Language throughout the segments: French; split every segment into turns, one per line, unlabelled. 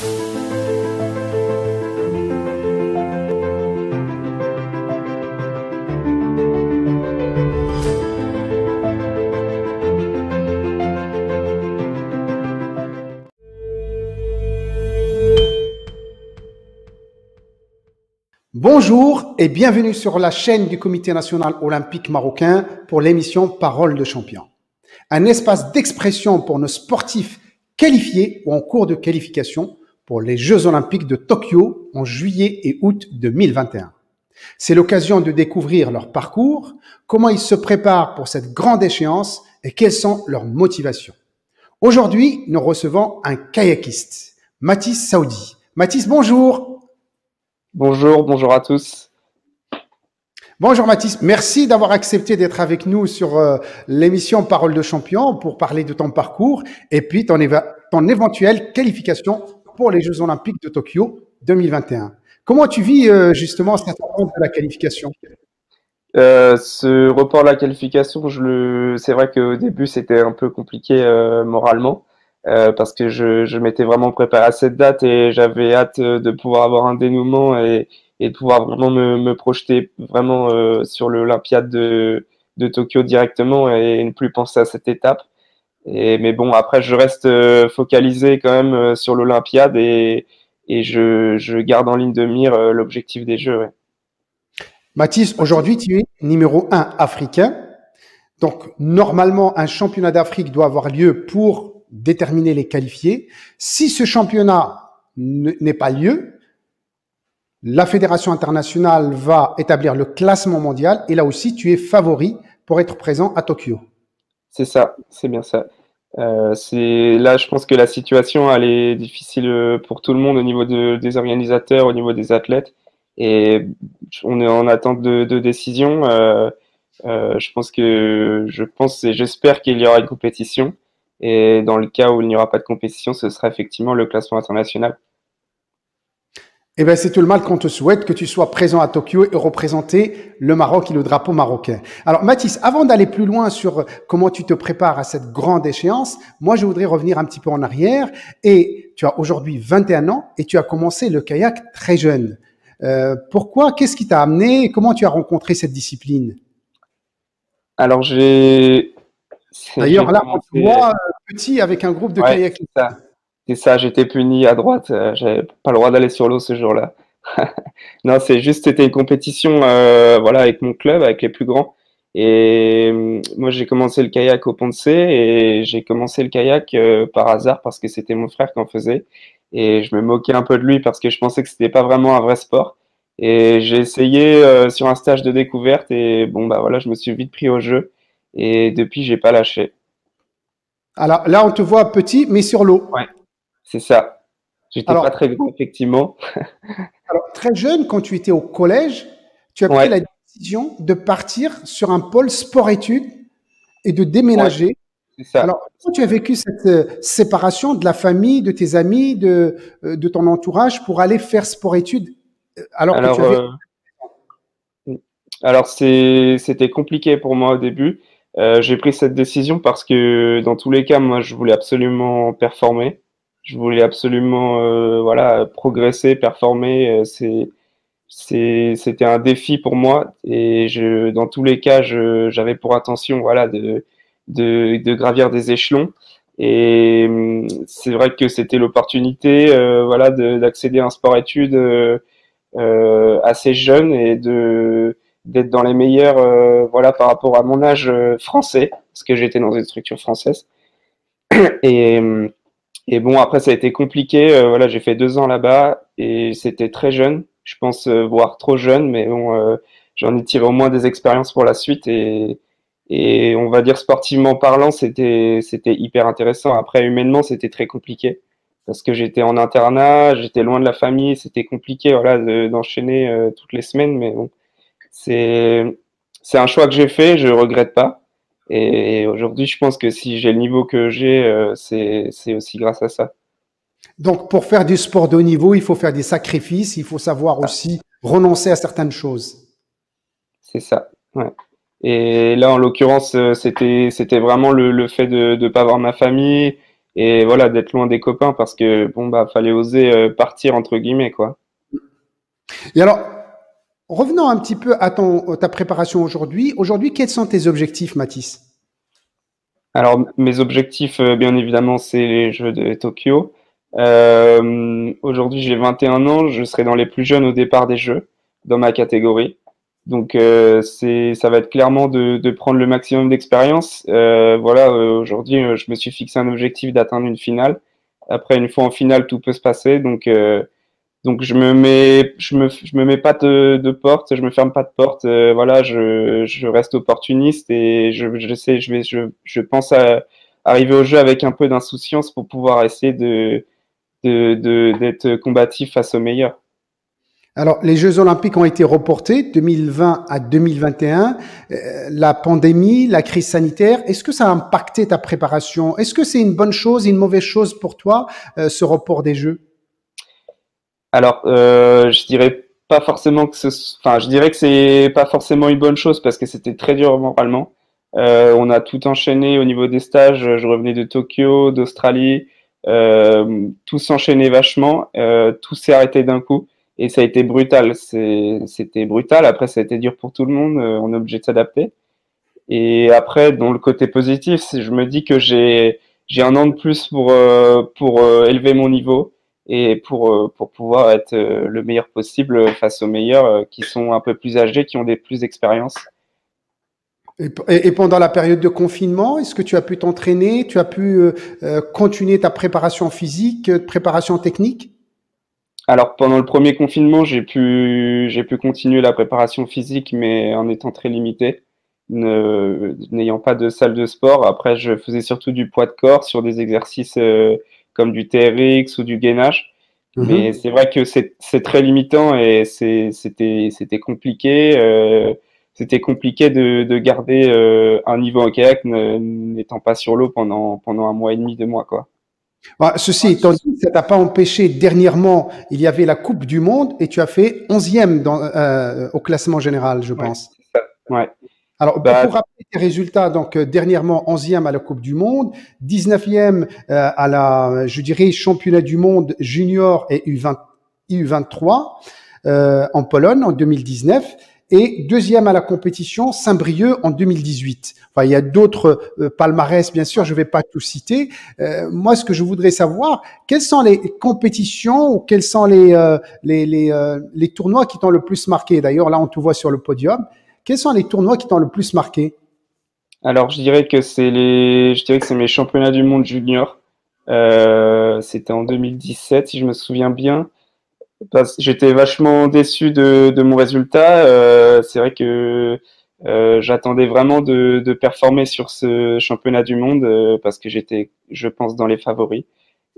Bonjour et bienvenue sur la chaîne du Comité national olympique marocain pour l'émission Parole de champion. Un espace d'expression pour nos sportifs qualifiés ou en cours de qualification pour les Jeux olympiques de Tokyo en juillet et août 2021. C'est l'occasion de découvrir leur parcours, comment ils se préparent pour cette grande échéance et quelles sont leurs motivations. Aujourd'hui, nous recevons un kayakiste, Mathis Saoudi. Mathis, bonjour.
Bonjour à tous.
Bonjour Mathis, merci d'avoir accepté d'être avec nous sur l'émission Parole de champion pour parler de ton parcours et puis ton éventuelle qualification pour les Jeux olympiques de Tokyo 2021. Comment tu vis justement cette attente de la qualification?
Ce report de la qualification, c'est vrai qu'au début c'était un peu compliqué moralement parce que je m'étais vraiment préparé à cette date et j'avais hâte de pouvoir avoir un dénouement et de pouvoir vraiment me projeter vraiment sur l'Olympiade de Tokyo directement et ne plus penser à cette étape. Mais bon, après je reste focalisé quand même sur l'Olympiade et je garde en ligne de mire l'objectif des Jeux. Ouais.
Mathis, aujourd'hui tu es numéro 1 africain. Donc normalement un championnat d'Afrique doit avoir lieu pour déterminer les qualifiés. Si ce championnat n'est pas lieu, la Fédération internationale va établir le classement mondial et là aussi, tu es favori pour être présent à Tokyo.
C'est ça, c'est bien ça. Là, je pense que la situation, elle est difficile pour tout le monde au niveau des organisateurs, au niveau des athlètes. Et on est en attente de décision. Je pense et j'espère qu'il y aura une compétition. Et dans le cas où il n'y aura pas de compétition, ce sera effectivement le classement international.
Eh bien, c'est tout le mal qu'on te souhaite, que tu sois présent à Tokyo et représenter le Maroc et le drapeau marocain. Alors, Mathis, avant d'aller plus loin sur comment tu te prépares à cette grande échéance, moi, je voudrais revenir un petit peu en arrière. Et tu as aujourd'hui 21 ans et tu as commencé le kayak très jeune. Pourquoi? Qu'est-ce qui t'a amené? Comment tu as rencontré cette discipline?
Alors,
D'ailleurs, là, on te voit petit avec un groupe de kayak.
C'est ça, j'étais puni à droite, j'avais pas le droit d'aller sur l'eau ce jour-là. Non, c'était une compétition voilà, avec mon club, avec les plus grands. Et moi, j'ai commencé le kayak au Pont de C et j'ai commencé le kayak par hasard parce que c'était mon frère qui en faisait. Et je me moquais un peu de lui parce que je pensais que c'était pas vraiment un vrai sport. Et j'ai essayé sur un stage de découverte et bon, bah voilà, je me suis vite pris au jeu. Et depuis, j'ai pas lâché.
Alors là, on te voit petit, mais sur l'eau.
Ouais, c'est ça. J'étais pas très grand, effectivement.
Alors, très jeune, quand tu étais au collège, tu as pris la décision de partir sur un pôle sport-études et de déménager.
Ouais, c'est ça.
Alors, comment tu as vécu cette séparation de la famille, de tes amis, de ton entourage pour aller faire sport-études alors que tu avais…
Alors c'était compliqué pour moi au début. J'ai pris cette décision parce que dans tous les cas, moi, je voulais absolument performer. Je voulais absolument voilà, progresser, performer. C'était un défi pour moi et dans tous les cas, j'avais pour intention voilà, de gravir des échelons. Et c'est vrai que c'était l'opportunité voilà, d'accéder à un sport-études assez jeune et d'être dans les meilleurs voilà, par rapport à mon âge français, parce que j'étais dans une structure française. Et, et bon, après, ça a été compliqué. Voilà, j'ai fait 2 ans là-bas et c'était très jeune. Je pense, voire trop jeune, mais bon, j'en ai tiré au moins des expériences pour la suite et on va dire sportivement parlant, c'était hyper intéressant. Après, humainement, c'était très compliqué parce que j'étais en internat, j'étais loin de la famille, c'était compliqué, voilà, d'enchaîner toutes les semaines, mais bon, c'est un choix que j'ai fait, je regrette pas. Et aujourd'hui, je pense que si j'ai le niveau que j'ai, c'est aussi grâce à ça.
Donc, pour faire du sport de haut niveau, il faut faire des sacrifices, il faut savoir aussi renoncer à certaines choses.
C'est ça, ouais. Et là, en l'occurrence, c'était vraiment le fait de ne pas voir ma famille et voilà, d'être loin des copains parce que bon bah fallait oser partir entre guillemets quoi.
Et alors, revenons un petit peu à ta préparation aujourd'hui. Aujourd'hui, quels sont tes objectifs, Mathis?
Alors mes objectifs, bien évidemment, c'est les Jeux de Tokyo. Aujourd'hui, j'ai 21 ans, je serai dans les plus jeunes au départ des Jeux dans ma catégorie. Donc ça va être clairement de prendre le maximum d'expérience. Voilà, aujourd'hui, je me suis fixé un objectif d'atteindre une finale. Après, une fois en finale, tout peut se passer. Donc je me mets pas de porte, je me ferme pas de porte. Voilà, je reste opportuniste et je pense à arriver au jeu avec un peu d'insouciance pour pouvoir essayer d'être combatif face aux meilleurs.
Alors, les Jeux Olympiques ont été reportés 2020 à 2021. La pandémie, la crise sanitaire, est-ce que ça a impacté ta préparation? Est-ce que c'est une bonne chose, une mauvaise chose pour toi, ce report des Jeux?
Alors, je dirais pas forcément enfin, je dirais que c'est pas forcément une bonne chose parce que c'était très dur moralement. On a tout enchaîné au niveau des stages. Je revenais de Tokyo, d'Australie, tout s'enchaînait vachement. Tout s'est arrêté d'un coup et ça a été brutal. C'était brutal. Après, ça a été dur pour tout le monde. On est obligé de s'adapter. Et après, dans le côté positif, je me dis que j'ai un an de plus pour élever mon niveau et pour pouvoir être le meilleur possible face aux meilleurs qui sont un peu plus âgés, qui ont des plus d'expérience.
Et pendant la période de confinement, est-ce que tu as pu t'entraîner, tu as pu continuer ta préparation physique, préparation technique?
Alors pendant le premier confinement, j'ai pu continuer la préparation physique, mais en étant très limité, n'ayant pas de salle de sport. Après, je faisais surtout du poids de corps sur des exercices comme du TRX ou du gainage. Mais
Mhm.
c'est vrai que c'est très limitant et c'était compliqué. C'était compliqué de garder un niveau en kayak n'étant pas sur l'eau pendant un mois et demi, 2 mois, quoi.
Ceci étant dit, ça t'a pas empêché. Dernièrement, il y avait la Coupe du Monde et tu as fait 11e au classement général, je
Ouais,
pense.
c'est ça. Ouais.
Alors,
Bah,
pour rappeler tes résultats, donc dernièrement 11e à la Coupe du Monde, 19e à la, je dirais, championnat du monde junior et U20, U23 en Pologne en 2019 et deuxième à la compétition Saint-Brieuc en 2018. Enfin, il y a d'autres palmarès, bien sûr, je ne vais pas tout citer. Moi, ce que je voudrais savoir, quelles sont les compétitions ou quels sont les tournois qui t'ont le plus marqué? D'ailleurs, là, on te voit sur le podium. Quels sont les tournois qui t'ont le plus marqué?
alors, je dirais que c'est mes championnats du monde junior. C'était en 2017, si je me souviens bien. J'étais vachement déçu de mon résultat. C'est vrai que j'attendais vraiment de performer sur ce championnat du monde parce que j'étais, je pense, dans les favoris.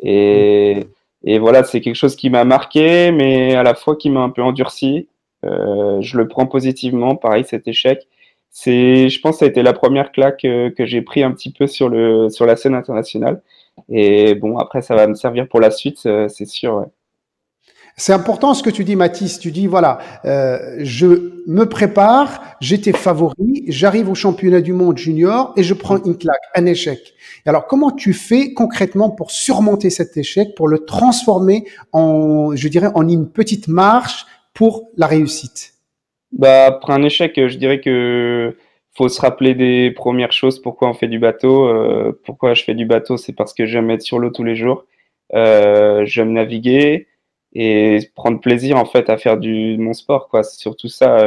Et, et voilà, c'est quelque chose qui m'a marqué, mais à la fois qui m'a un peu endurci. Je le prends positivement, pareil, cet échec. Je pense, que ça a été la première claque que j'ai pris un petit peu sur la scène internationale. Et bon, après, ça va me servir pour la suite, c'est sûr. Ouais.
C'est important ce que tu dis, Mathis. Tu dis, voilà, je me prépare, j'étais favori, j'arrive au championnat du monde junior et je prends une claque, un échec. Et alors, comment tu fais concrètement pour surmonter cet échec, pour le transformer en, je dirais, en une petite marche pour la réussite?
Bah, après un échec, je dirais que faut se rappeler des premières choses. Pourquoi on fait du bateau? Pourquoi je fais du bateau? C'est parce que j'aime être sur l'eau tous les jours. J'aime naviguer et prendre plaisir en fait à faire mon sport, quoi. C'est surtout ça.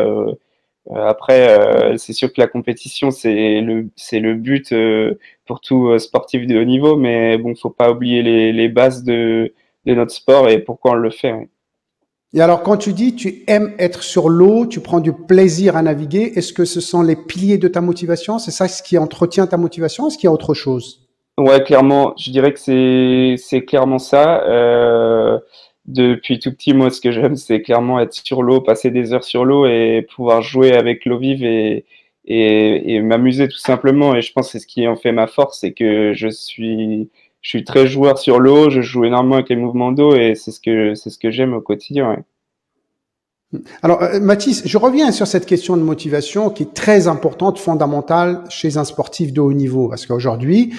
Après, c'est sûr que la compétition, c'est le but pour tout sportif de haut niveau, mais bon, faut pas oublier les bases de notre sport et pourquoi on le fait. Ouais.
Et alors, quand tu dis tu aimes être sur l'eau, tu prends du plaisir à naviguer, est-ce que ce sont les piliers de ta motivation? C'est ça ce qui entretient ta motivation? Est-ce qu'il y a autre chose?
Ouais, clairement, je dirais que c'est clairement ça. Depuis tout petit, moi, ce que j'aime, c'est clairement être sur l'eau, passer des heures sur l'eau et pouvoir jouer avec l'eau vive et m'amuser tout simplement. Et je pense que c'est ce qui en fait ma force, c'est que je suis très joueur sur l'eau, je joue énormément avec les mouvements d'eau et c'est ce que j'aime au quotidien. Ouais.
Alors, Mathis, je reviens sur cette question de motivation qui est très importante, fondamentale chez un sportif de haut niveau. Parce qu'aujourd'hui,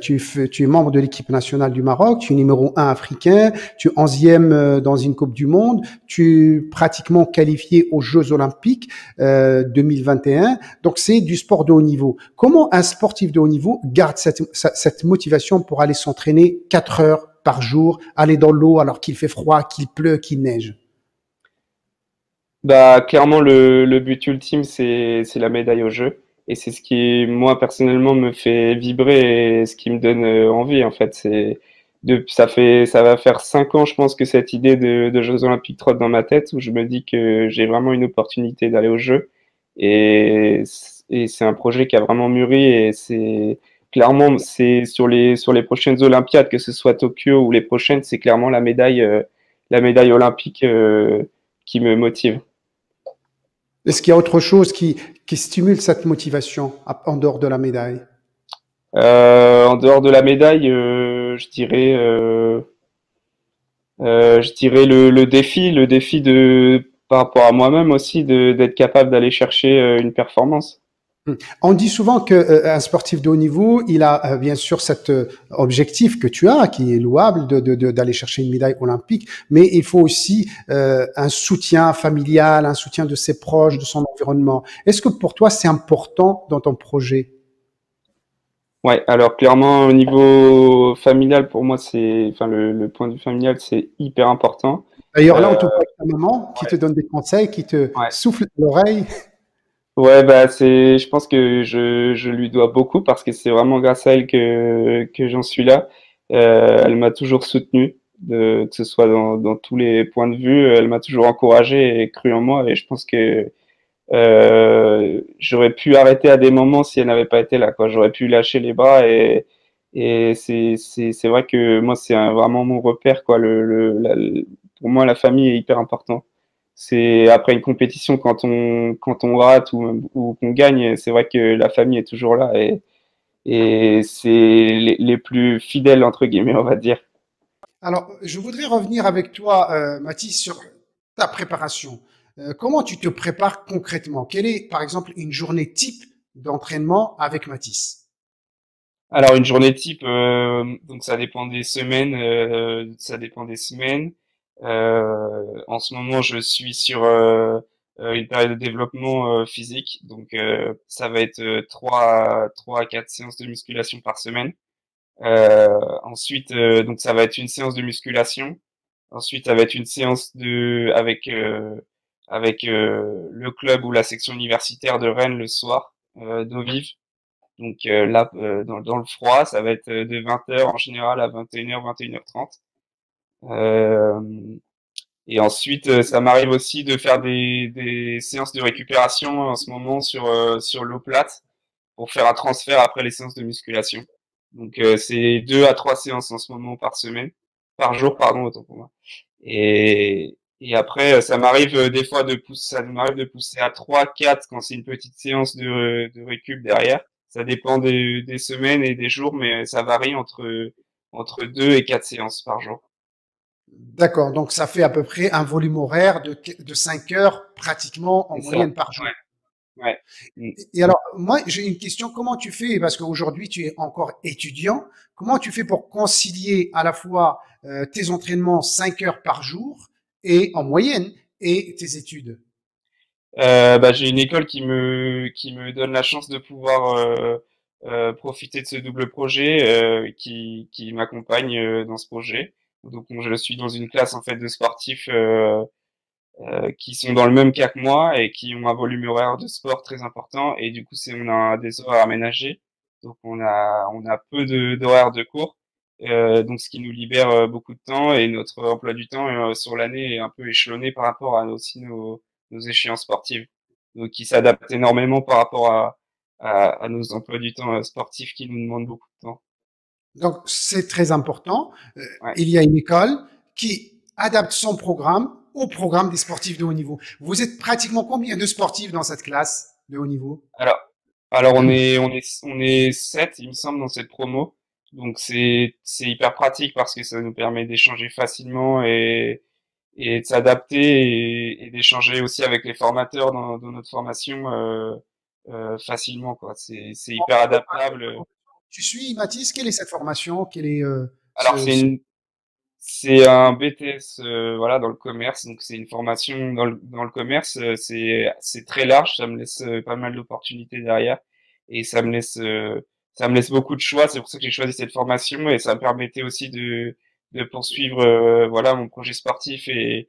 tu es membre de l'équipe nationale du Maroc, tu es numéro un africain, tu es 11e dans une Coupe du Monde, tu es pratiquement qualifié aux Jeux Olympiques 2021. Donc, c'est du sport de haut niveau. Comment un sportif de haut niveau garde cette motivation pour aller s'entraîner 4 heures par jour, aller dans l'eau alors qu'il fait froid, qu'il pleut, qu'il neige?
Bah, clairement, le but ultime, c'est la médaille au jeu. Et c'est ce qui, moi, personnellement, me fait vibrer et ce qui me donne envie, en fait. Ça va faire 5 ans, je pense, que cette idée de Jeux Olympiques trotte dans ma tête, où je me dis que j'ai vraiment une opportunité d'aller au jeu. Et c'est un projet qui a vraiment mûri et clairement, c'est sur les prochaines Olympiades, que ce soit Tokyo ou les prochaines, c'est clairement la médaille olympique, qui me motive.
Est-ce qu'il y a autre chose qui stimule cette motivation en dehors de la médaille?
En dehors de la médaille, je dirais le défi par rapport à moi-même aussi, d'être capable d'aller chercher une performance.
On dit souvent que un sportif de haut niveau, il a bien sûr cet objectif que tu as, qui est louable, d'aller chercher une médaille olympique, mais il faut aussi un soutien familial, un soutien de ses proches, de son environnement. Est-ce que pour toi c'est important dans ton projet?
Ouais, alors clairement au niveau familial, pour moi, enfin le point de vue familial, c'est hyper important.
D'ailleurs, là, on
Euh,
te voit avec ta maman qui te donne des conseils, qui te
ouais,
souffle à l'oreille.
ouais, bah je pense que je lui dois beaucoup parce que c'est vraiment grâce à elle que j'en suis là. Elle m'a toujours soutenu, que ce soit dans tous les points de vue. Elle m'a toujours encouragé et cru en moi. Et je pense que j'aurais pu arrêter à des moments si elle n'avait pas été là, quoi. J'aurais pu lâcher les bras et c'est vrai que moi, vraiment mon repère, quoi. Pour moi, la famille est hyper important. C'est après une compétition, quand on rate ou qu'on gagne, c'est vrai que la famille est toujours là et c'est les plus fidèles, entre guillemets, on va dire.
Alors, je voudrais revenir avec toi, Mathis, sur ta préparation. Comment tu te prépares concrètement? Quelle est, par exemple, une journée type d'entraînement avec Mathis?
Alors une journée type, donc ça dépend des semaines, ça dépend des semaines. En ce moment, je suis sur une période de développement physique, donc ça va être 3 à 4 séances de musculation par semaine. Ensuite, donc ça va être une séance de musculation. Ensuite, ça va être une séance avec le club ou la section universitaire de Rennes le soir, d'eau vive. Donc là, dans le froid, ça va être de 20 heures en général à 21 heures, 21 h 30. Euh, et ensuite, ça m'arrive aussi de faire des séances de récupération en ce moment sur l'eau plate pour faire un transfert après les séances de musculation. Donc c'est 2 à 3 séances en ce moment par semaine, par jour, pardon, autant pour moi. Et après, ça m'arrive de pousser à 3, 4 quand c'est une petite séance de récup derrière. Ça dépend des semaines et des jours, mais ça varie entre 2 et 4 séances par jour.
D'accord, donc ça fait à peu près un volume horaire de 5 heures pratiquement en
C'est ça.
moyenne par jour.
Ouais, ouais. Mm.
Et alors, moi, j'ai une question, comment tu fais, parce qu'aujourd'hui tu es encore étudiant, comment tu fais pour concilier à la fois tes entraînements 5 heures par jour et en moyenne et tes études?
Bah, j'ai une école qui me donne la chance de pouvoir profiter de ce double projet qui m'accompagne dans ce projet. Donc je suis dans une classe en fait de sportifs qui sont dans le même cas que moi et qui ont un volume horaire de sport très important et du coup on a des horaires aménagés. Donc on a peu d'horaires de cours. Donc ce qui nous libère beaucoup de temps et notre emploi du temps sur l'année est un peu échelonné par rapport à aussi nos échéances sportives. Donc qui s'adaptent énormément par rapport à nos emplois du temps sportifs qui nous demandent beaucoup de temps.
Donc, c'est très important.
Ouais.
Il y a une école qui adapte son programme au programme des sportifs de haut niveau. Vous êtes pratiquement combien de sportifs dans cette classe de haut niveau?
Alors, on est 7, il me semble, dans cette promo. Donc c'est hyper pratique parce que ça nous permet d'échanger facilement et de s'adapter et d'échanger aussi avec les formateurs dans notre formation facilement, quoi. C'est hyper adaptable.
Tu suis, Mathis, quelle est cette formation? Quel est
Alors c'est un BTS voilà dans le commerce, donc c'est une formation dans le commerce. C'est très large, ça me laisse pas mal d'opportunités derrière et ça me laisse beaucoup de choix. C'est pour ça que j'ai choisi cette formation et ça me permettait aussi de poursuivre voilà mon projet sportif et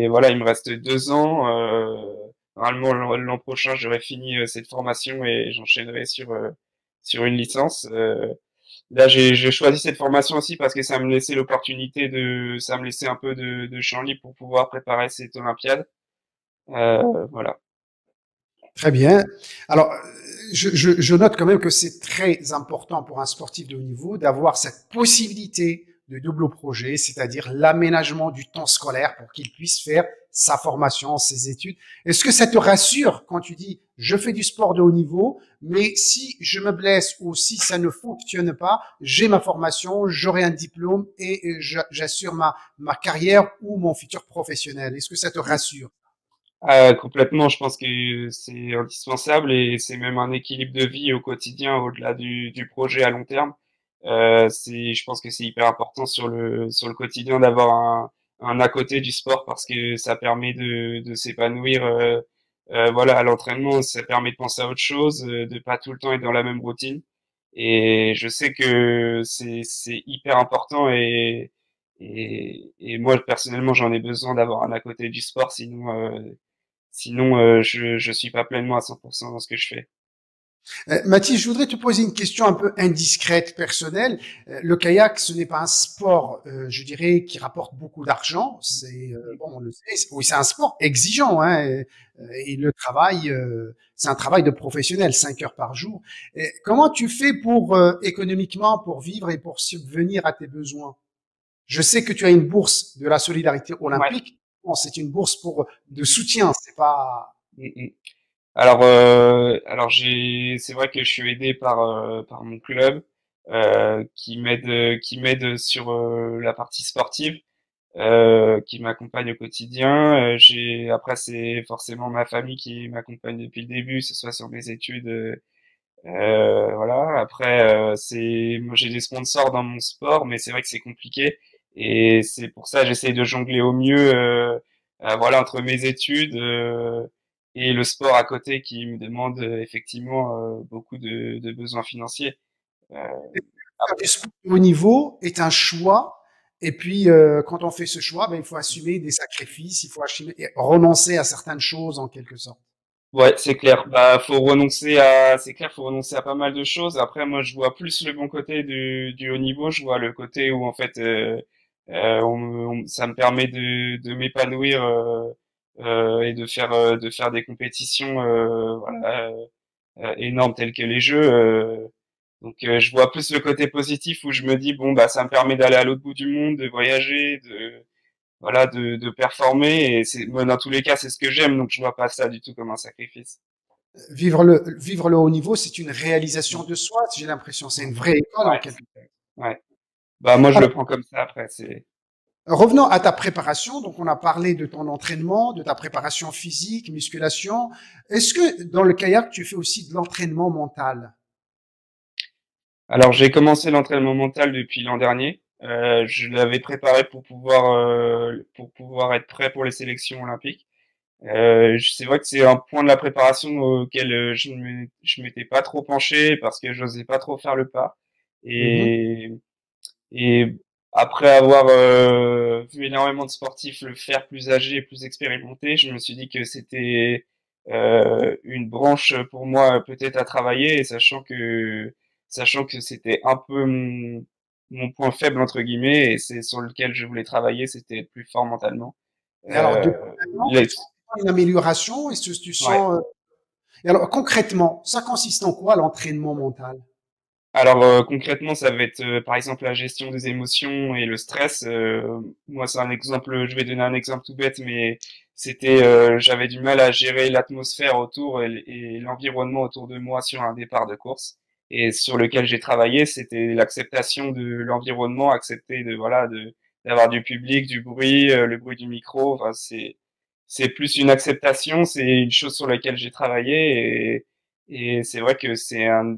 voilà il me reste 2 ans. Normalement l'an prochain j'aurai fini cette formation et j'enchaînerai sur une licence. Là, j'ai choisi cette formation aussi parce que ça me laissait ça me laissait un peu de champ libre pour pouvoir préparer cette Olympiade. Voilà.
très bien. Alors, je note quand même que c'est très important pour un sportif de haut niveau d'avoir cette possibilité de double projet, c'est-à-dire l'aménagement du temps scolaire pour qu'il puisse faire sa formation, ses études. Est-ce que ça te rassure quand tu dis je fais du sport de haut niveau, mais si je me blesse ou si ça ne fonctionne pas, j'ai ma formation, j'aurai un diplôme et j'assure ma carrière ou mon futur professionnel. Est-ce que ça te rassure?
Complètement, je pense que c'est indispensable et c'est même un équilibre de vie au quotidien au-delà du projet à long terme. Je pense que c'est hyper important sur le quotidien d'avoir un à côté du sport parce que ça permet de s'épanouir. Voilà, à l'entraînement, ça permet de penser à autre chose, de pas tout le temps être dans la même routine. Et je sais que c'est hyper important et moi personnellement j'en ai besoin d'avoir un à côté du sport, sinon, je suis pas pleinement à 100% dans ce que je fais.
Mathis, je voudrais te poser une question un peu indiscrète, personnelle. Le kayak, ce n'est pas un sport, je dirais, qui rapporte beaucoup d'argent. C'est, bon, on le sait, oui, c'est un sport exigeant, hein, et le travail, c'est un travail de professionnel, 5 heures par jour. Et comment tu fais pour, économiquement, pour vivre et pour subvenir à tes besoins? Je sais que tu as une bourse de la solidarité
Ouais.
olympique. Bon, c'est une bourse pour de soutien, c'est pas.
Mm, mm. Alors c'est vrai que je suis aidé par mon club qui m'aide sur la partie sportive, qui m'accompagne au quotidien. Après c'est forcément ma famille qui m'accompagne depuis le début, que ce soit sur mes études. Voilà. Après, moi j'ai des sponsors dans mon sport, mais c'est vrai que c'est compliqué et c'est pour ça que j'essaye de jongler au mieux, voilà, entre mes études et le sport à côté qui me demande effectivement beaucoup de besoins financiers. Euh,
Faire du sport de haut niveau est un choix. Et puis, quand on fait ce choix, ben, il faut assumer des sacrifices, il faut assumer, renoncer à certaines choses en quelque sorte.
Ouais, c'est clair. C'est clair, faut renoncer à pas mal de choses. Après, moi, je vois plus le bon côté du haut niveau. Je vois le côté où, en fait, ça me permet de m'épanouir, et de faire des compétitions, voilà, énormes telles que les Jeux. Je vois plus le côté positif où je me dis, bon, bah, ça me permet d'aller à l'autre bout du monde, de voyager, voilà, de performer. Et moi, dans tous les cas, c'est ce que j'aime. Donc, je vois pas ça du tout comme un sacrifice.
Vivre le haut niveau, c'est une réalisation de soi, j'ai l'impression. C'est une vraie école en
Ouais,
quelque sorte.
ouais. Bah moi je
Alors,
le prends comme ça après. C'est
revenons à ta préparation. Donc, on a parlé de ton entraînement, de ta préparation physique, musculation. Est-ce que dans le kayak, tu fais aussi de l'entraînement mental?
alors j'ai commencé l'entraînement mental depuis l'an dernier. Je l'avais préparé pour pouvoir être prêt pour les sélections olympiques. C'est vrai que c'est un point de la préparation auquel je m'étais pas trop penché parce que j'osais pas trop faire le pas.
Mhm.
Et et après avoir vu énormément de sportifs le faire plus âgés et plus expérimentés, je me suis dit que c'était une branche pour moi peut-être à travailler, et sachant que c'était un peu mon point faible entre guillemets, et c'est sur lequel je voulais travailler, c'était être plus fort mentalement.
Et alors,
Euh,
depuis maintenant,
les-
est-ce que tu sens une amélioration? Est-ce que tu
ouais.
sens, et alors, concrètement, ça consiste en quoi l'entraînement mental?
Alors concrètement, ça va être par exemple la gestion des émotions et le stress. Moi, c'est un exemple. Je vais donner un exemple tout bête, mais j'avais du mal à gérer l'atmosphère autour et l'environnement autour de moi sur un départ de course. Et sur lequel j'ai travaillé, c'était l'acceptation de l'environnement, accepter de voilà d'avoir du public, du bruit, le bruit du micro. Enfin, c'est plus une acceptation, c'est une chose sur laquelle j'ai travaillé et c'est vrai que c'est un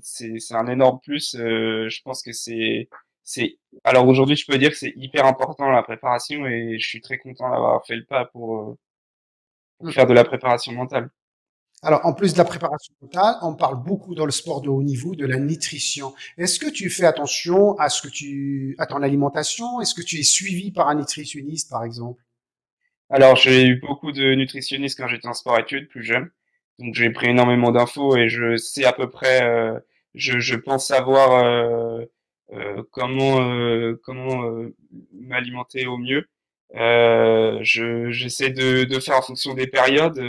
énorme plus. Je pense que c'est alors aujourd'hui je peux dire que c'est hyper important la préparation et je suis très content d'avoir fait le pas pour faire de la préparation mentale.
Alors, en plus de la préparation mentale, on parle beaucoup dans le sport de haut niveau de la nutrition. Est-ce que tu fais attention à à ton alimentation? Est-ce que tu es suivi par un nutritionniste, par exemple?
Alors, j'ai eu beaucoup de nutritionnistes quand j'étais en sport-études plus jeune. Donc, j'ai pris énormément d'infos et je sais à peu près, je pense savoir comment m'alimenter au mieux. J'essaie de faire en fonction des périodes.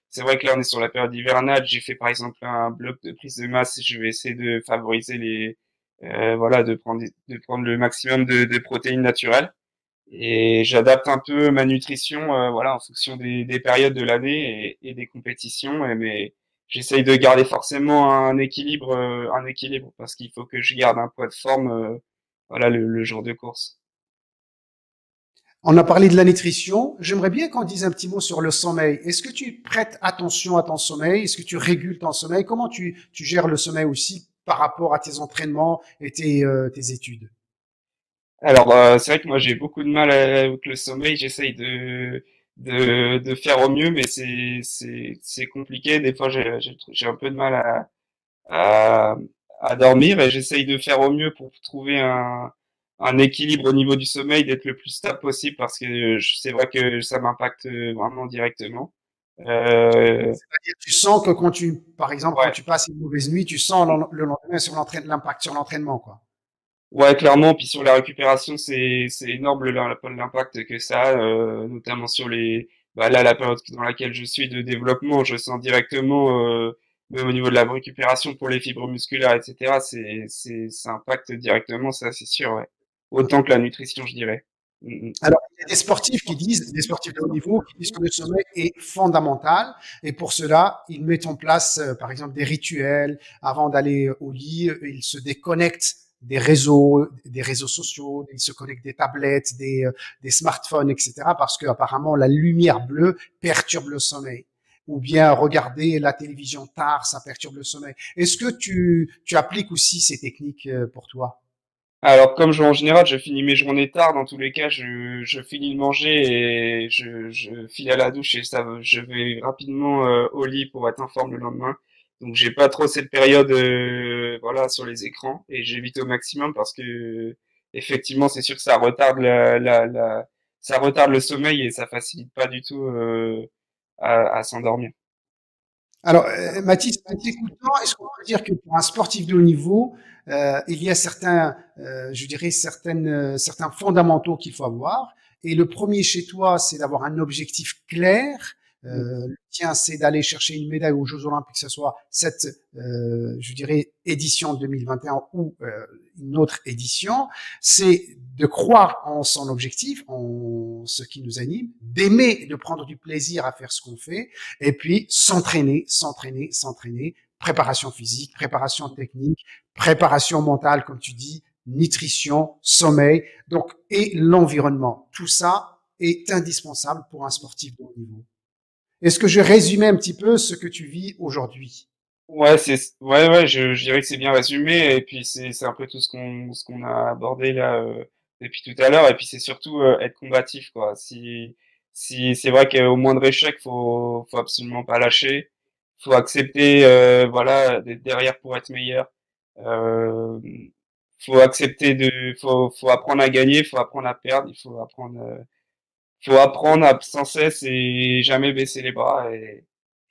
C'est vrai que là, on est sur la période hivernale. J'ai fait par exemple un bloc de prise de masse. Je vais essayer de favoriser voilà, de prendre le maximum de protéines naturelles. Et j'adapte un peu ma nutrition, voilà, en fonction des périodes de l'année et des compétitions. Mais j'essaye de garder forcément un équilibre parce qu'il faut que je garde un poids de forme, voilà, le jour de course.
On a parlé de la nutrition. J'aimerais bien qu'on dise un petit mot sur le sommeil. Est-ce que tu prêtes attention à ton sommeil? Est-ce que tu régules ton sommeil? Comment tu gères le sommeil aussi par rapport à tes entraînements et tes études?
Alors, c'est vrai que moi j'ai beaucoup de mal avec le sommeil. J'essaye de faire au mieux, mais c'est compliqué. Des fois, j'ai un peu de mal à, à dormir et j'essaye de faire au mieux pour trouver un équilibre au niveau du sommeil, d'être le plus stable possible parce que c'est vrai que ça m'impacte vraiment directement. Euh,
C'est-à-dire, tu sens que par exemple, quand
ouais,
tu passes une mauvaise nuit, tu sens le lendemain sur l'impact sur l'entraînement, quoi.
ouais, clairement. Puis sur la récupération, c'est énorme l'impact que ça a, notamment sur bah là, la période dans laquelle je suis de développement, je sens directement, même au niveau de la récupération pour les fibres musculaires, etc. Ça impacte directement, ça, c'est sûr, ouais. Autant que la nutrition, je dirais. Mm, mm.
Alors, il y a des sportifs de haut niveau, qui disent que le sommeil est fondamental. Et pour cela, ils mettent en place, par exemple, des rituels avant d'aller au lit. Ils se déconnectent des réseaux sociaux, ils se connectent des tablettes, des smartphones, etc. Parce que apparemment, la lumière bleue perturbe le sommeil. Ou bien regarder la télévision tard, ça perturbe le sommeil. Est-ce que tu appliques aussi ces techniques pour toi?
Alors, comme en général, je finis mes journées tard, dans tous les cas, je finis de manger et je file à la douche et je vais rapidement au lit pour être en forme le lendemain. Donc, j'ai pas trop cette période, voilà, sur les écrans et j'évite au maximum parce que effectivement, c'est sûr que ça retarde ça retarde le sommeil et ça facilite pas du tout à s'endormir.
Alors, Mathis, en t'écoutant, est-ce qu'on peut dire que pour un sportif de haut niveau, il y a je dirais certains fondamentaux qu'il faut avoir. Et le premier chez toi, c'est d'avoir un objectif clair. Le tien, c'est d'aller chercher une médaille aux Jeux Olympiques, que ce soit cette, je dirais, édition 2021 ou une autre édition. C'est de croire en son objectif, en ce qui nous anime, d'aimer et de prendre du plaisir à faire ce qu'on fait et puis s'entraîner, préparation physique, préparation technique, préparation mentale, comme tu dis, nutrition, sommeil, donc, et l'environnement. Tout ça est indispensable pour un sportif de haut niveau. Est-ce que je résumais un petit peu ce que tu vis aujourd'hui?
Ouais, ouais, je dirais que c'est bien résumé et puis c'est un peu tout ce qu'on a abordé là depuis tout à l'heure et puis c'est surtout être combatif quoi. Si c'est vrai qu'au moindre échec, faut absolument pas lâcher, faut accepter voilà d'être derrière pour être meilleur. Euh, faut apprendre à gagner, faut apprendre à perdre, faut apprendre sans cesse et jamais baisser les bras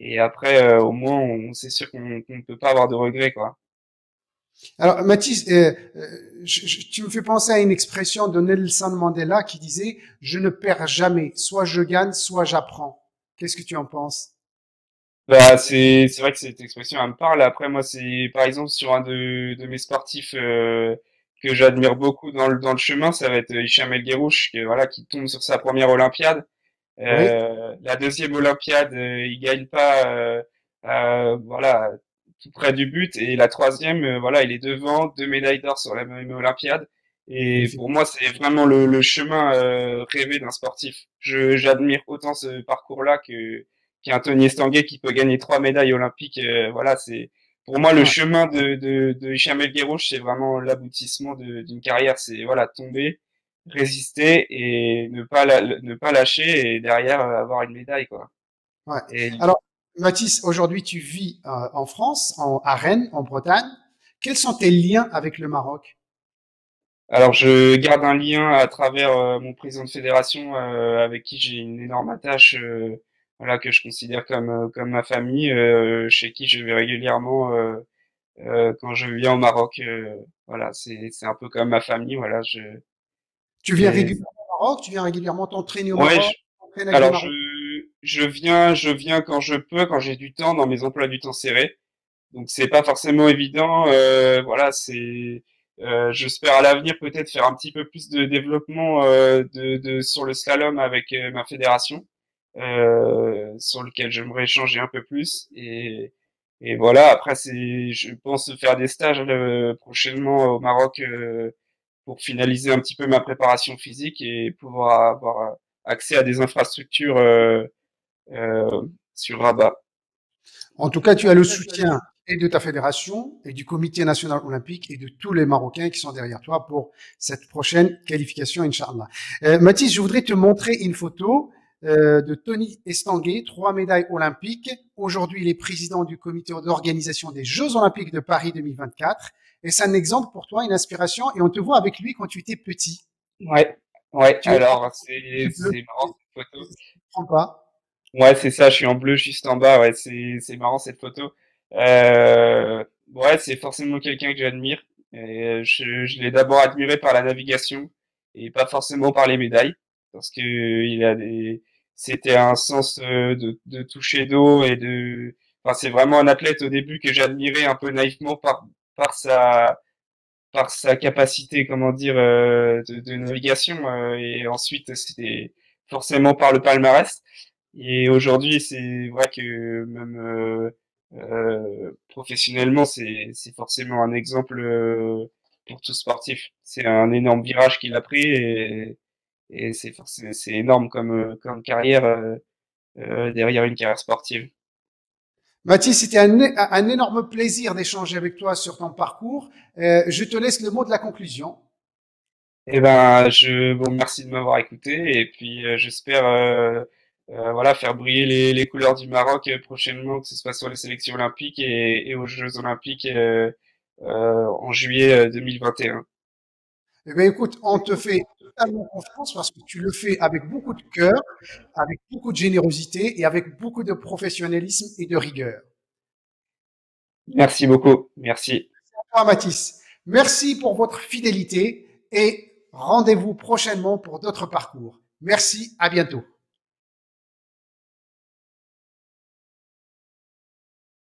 et après au moins c'est sûr qu'on ne peut pas avoir de regrets quoi.
Alors, Mathis, tu me fais penser à une expression de Nelson Mandela qui disait, je ne perds jamais, soit je gagne, soit j'apprends. Qu'est-ce que tu en penses?
Bah c'est vrai que cette expression elle me parle. Après moi c'est par exemple sur un de mes sportifs que j'admire beaucoup dans le chemin, ça va être Hicham El Guerrouj qui tombe sur sa première Olympiade.
Oui.
La deuxième Olympiade, il gagne pas, voilà, tout près du but. Et la troisième, voilà, il est devant, deux médailles d'or sur la même Olympiade. Et pour moi, c'est vraiment le chemin rêvé d'un sportif. J'admire autant ce parcours-là qu'un Tony Estanguet qui peut gagner 3 médailles olympiques. Voilà, c'est pour moi le
Ouais.
chemin de Hicham El Guerrouj, c'est vraiment l'aboutissement d'une carrière. C'est voilà, tomber, résister et ne pas lâcher et derrière avoir une médaille quoi.
Ouais.
Et
Alors, Mathis, aujourd'hui, tu vis en France, à Rennes, en Bretagne. Quels sont tes liens avec le Maroc?
alors, je garde un lien à travers mon président de fédération avec qui j'ai une énorme attache, voilà, que je considère comme ma famille, chez qui je vais régulièrement quand je viens au Maroc. Voilà, c'est un peu comme ma famille. Voilà,
Tu viens
et
régulièrement au Maroc? Tu viens régulièrement t'entraîner au
ouais,
Maroc? T'entraînes avec les
alors
Marocains?
je viens quand je peux, quand j'ai du temps dans mes emplois du temps serrés. Donc c'est pas forcément évident. Voilà, j'espère à l'avenir peut-être faire un petit peu plus de développement sur le slalom avec ma fédération, sur lequel j'aimerais échanger un peu plus. Et voilà. Après, je pense faire des stages prochainement au Maroc pour finaliser un petit peu ma préparation physique et pouvoir avoir accès à des infrastructures euh, sur Rabat.
En tout cas, tu as le soutien et de ta fédération et du Comité national olympique et de tous les Marocains qui sont derrière toi pour cette prochaine qualification, Inch'Allah. Mathis, je voudrais te montrer une photo de Tony Estanguet, 3 médailles olympiques. Aujourd'hui, il est président du comité d'organisation des Jeux olympiques de Paris 2024. Et c'est un exemple pour toi, une inspiration. Et on te voit avec lui quand tu étais petit.
Ouais, ouais.
Tu es
Alors
tu bleu,
c'est marrant cette photo.
je comprends pas.
Ouais, c'est ça. Je suis en bleu juste en bas. Ouais, c'est marrant cette photo. Ouais, c'est forcément quelqu'un que j'admire. Et je l'ai d'abord admiré par la navigation et pas forcément par les médailles, parce que c'était un sens de toucher d'eau et de. Enfin, c'est vraiment un athlète au début que j'admirais un peu naïvement par par sa capacité, comment dire, de navigation. Et ensuite, c'était forcément par le palmarès. Et aujourd'hui, c'est vrai que même professionnellement, c'est forcément un exemple pour tout sportif. C'est un énorme virage qu'il a pris et c'est énorme comme carrière derrière une carrière sportive.
Mathis, c'était un énorme plaisir d'échanger avec toi sur ton parcours. Je te laisse le mot de la conclusion.
Eh ben, je vous remercie de m'avoir écouté et puis j'espère voilà faire briller les couleurs du Maroc prochainement, que ce soit sur les sélections olympiques et aux Jeux olympiques en juillet 2021.
Eh bien, écoute, on te fait totalement confiance parce que tu le fais avec beaucoup de cœur, avec beaucoup de générosité et avec beaucoup de professionnalisme et de rigueur.
Merci beaucoup, merci.
Toi, Mathis, merci pour votre fidélité et rendez-vous prochainement pour d'autres parcours. Merci, à bientôt.